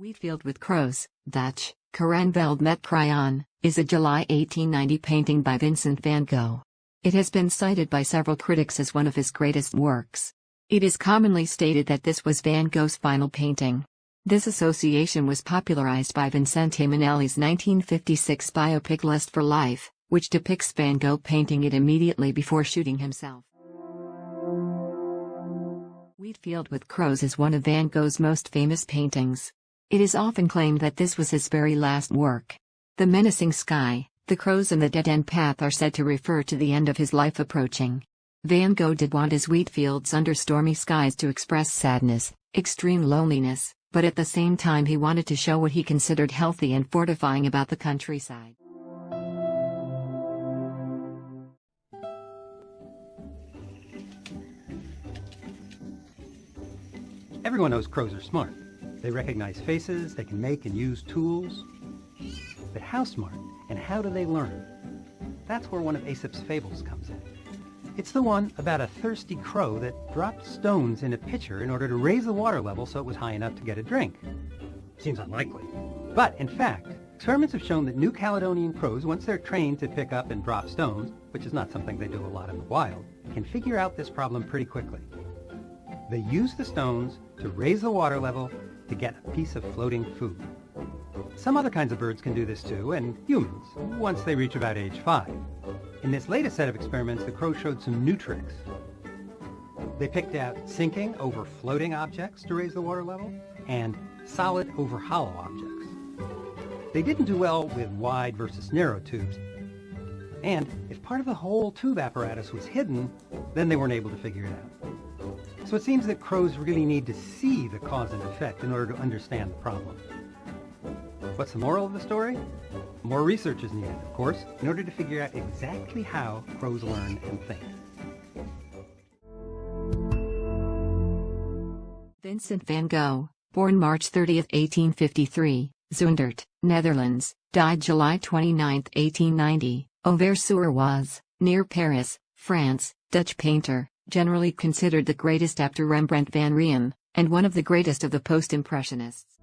Wheatfield with Crows, Dutch, Kranveld met Crayon, is a July 1890 painting by Vincent van Gogh. It has been cited by several critics as one of his greatest works. It is commonly stated that this was Van Gogh's final painting. This association was popularized by Vincente Minnelli's 1956 biopic Lust for Life, which depicts Van Gogh painting it immediately before shooting himself. Wheatfield with Crows is one of Van Gogh's most famous paintings. It is often claimed that this was his very last work. The menacing sky, the crows and the dead-end path are said to refer to the end of his life approaching. Van Gogh did want his wheatfields under stormy skies to express sadness, extreme loneliness, but at the same time he wanted to show what he considered healthy and fortifying about the countryside. Everyone knows crows are smart. They recognize faces, they can make and use tools. But how smart, and how do they learn? That's where one of Aesop's fables comes in. It's the one about a thirsty crow that dropped stones in a pitcher in order to raise the water level so it was high enough to get a drink. Seems unlikely. But in fact, experiments have shown that New Caledonian crows, once they're trained to pick up and drop stones, which is not something they do a lot in the wild, can figure out this problem pretty quickly. They use the stones to raise the water level to get a piece of floating food. Some other kinds of birds can do this too, and humans, once they reach about age 5. In this latest set of experiments, the crows showed some new tricks. They picked out sinking over floating objects to raise the water level, and solid over hollow objects. They didn't do well with wide versus narrow tubes, and if part of the whole tube apparatus was hidden, then they weren't able to figure it out. So it seems that crows really need to see the cause and effect in order to understand the problem. What's the moral of the story? More research is needed, of course, in order to figure out exactly how crows learn and think. Vincent van Gogh, born March 30, 1853, Zundert, Netherlands, died July 29, 1890, Auvers-sur-Oise, near Paris, France, Dutch painter, generally considered the greatest after Rembrandt van Rijn, and one of the greatest of the post-impressionists.